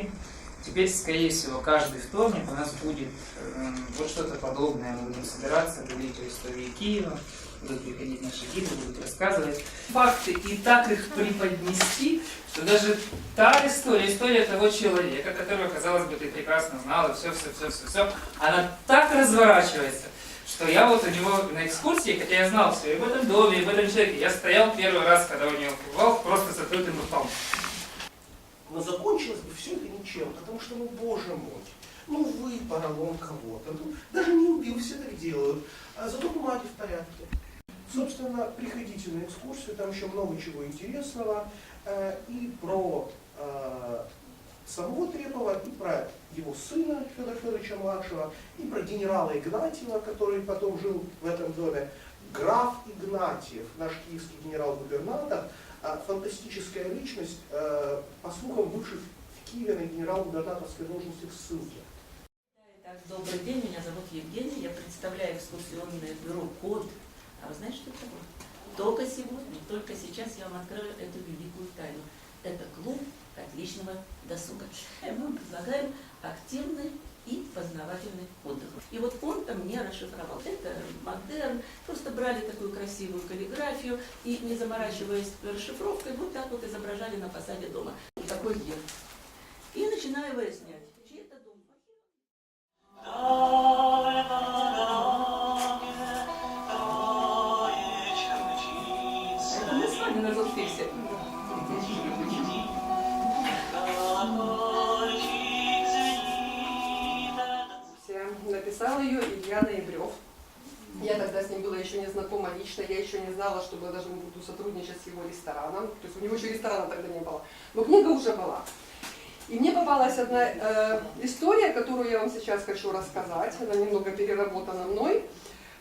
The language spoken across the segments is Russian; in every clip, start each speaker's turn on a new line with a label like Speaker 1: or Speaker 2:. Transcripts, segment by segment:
Speaker 1: истории. Теперь, скорее всего, каждый вторник у нас будет вот что-то подобное. Мы будем собираться, говорить о истории Киева, будут приходить наши гиды, будут рассказывать факты и так их преподнести, что даже та история того человека, которого, казалось бы, ты прекрасно знала, все, она так разворачивается, что я вот у него на экскурсии, хотя я знал все и в этом доме, и в этом человеке, я стоял первый раз, когда у него побывал, просто с открытым ртом.
Speaker 2: Но закончилось бы все это ничем, потому что, ну, боже мой, ну, выпорол он кого-то, ну, даже не убил, все так делают, а зато бумаги в порядке. Собственно, приходите на экскурсию, там еще много чего интересного, и про самого Трепова, и про его сына Федора Федоровича младшего, и про генерала Игнатьева, который потом жил в этом доме. Граф Игнатьев, наш киевский генерал-губернатор, фантастическая личность, по слухам, бывший в Киеве на генерал-губернаторской должности в ссылке.
Speaker 3: Итак, добрый день, меня зовут Евгения, я представляю экскурсионное бюро «Код». А вы знаете, что это такое? Только сегодня, только сейчас я вам открою эту великую тайну. Это клуб отличного досуга. Мы предлагаем активный и познавательный отдых. И вот он-то мне расшифровал. Это модерн. Просто брали такую красивую каллиграфию и, не заморачиваясь расшифровкой, вот так вот изображали на фасаде дома. Такой герб. И начинаю выяснять, чей это дом. Это мы с вами на Золфиксе.
Speaker 4: Написал ее Илья Ноябрев. Я тогда с ним была еще не знакома лично, я еще не знала, что я даже буду сотрудничать с его рестораном. То есть у него еще ресторана тогда не было. Но книга уже была. И мне попалась одна история, которую я вам сейчас хочу рассказать. Она немного переработана мной.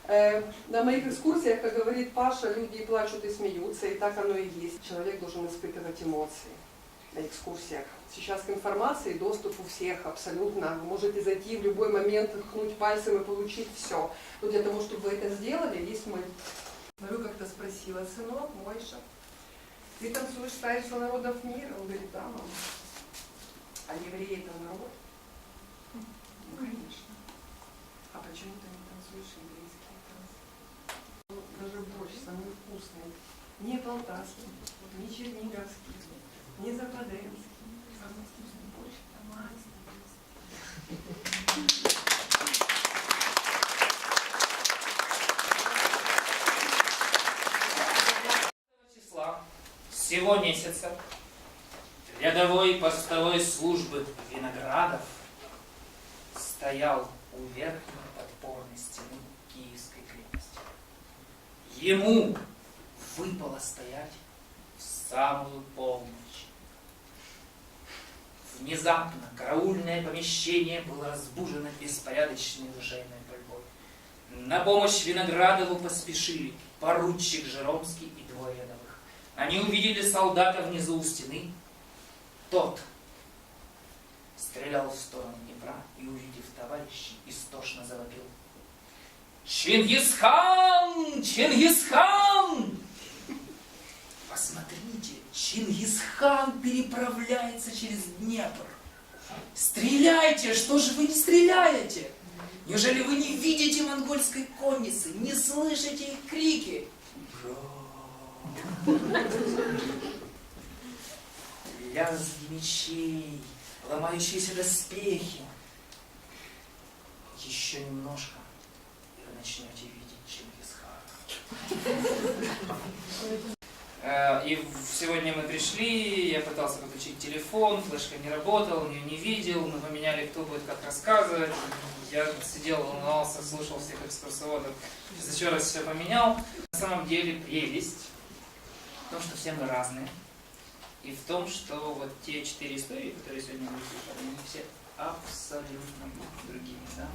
Speaker 4: На моих экскурсиях, как говорит Паша, люди и плачут, и смеются, и так оно и есть. Человек должен испытывать эмоции на экскурсиях. Сейчас к информации доступ у всех абсолютно. Вы можете зайти в любой момент, ткнуть пальцем и получить все. Но для того, чтобы вы это сделали, есть мы. Говорю, как-то спросила: сынок, Мойша, ты танцуешь с таинство народов мира? Он говорит: да, мама. А евреи это народ? Ну, конечно. А почему ты не танцуешь еврейские танцы? Даже борщ самый вкусный. Не полтавский, не черниговский, не западенский. Самый вкусный борщ — это
Speaker 1: числа всего месяца рядовой постовой службы Виноградов стоял у верхней подпорной стены Киевской крепости. Ему выпало стоять в самую полночь. Внезапно караульное помещение было разбужено беспорядочной ружейной пальбой. На помощь Виноградову поспешили поручик Жеромский и двое рядовых. Они увидели солдата внизу у стены. Тот стрелял в сторону Днепра и, увидев товарищей, истошно завопил: «Чингисхан! Чингисхан! Посмотрите, Чингисхан переправляется через Днепр! Стреляйте! Что же вы не стреляете? Неужели вы не видите монгольской конницы, не слышите их крики?» Лязги мечей, ломающиеся доспехи. Еще немножко, и вы начнете видеть Чингисхана. И сегодня мы пришли, я пытался подключить телефон, флешка не работала, он ее не видел, мы поменяли, кто будет как рассказывать. Я сидел, волновался, слушал всех экскурсоводов, еще раз все поменял. На самом деле прелесть в том, что все мы разные. И в том, что вот те 4 истории, которые сегодня мы слышали, они все абсолютно другими. Да?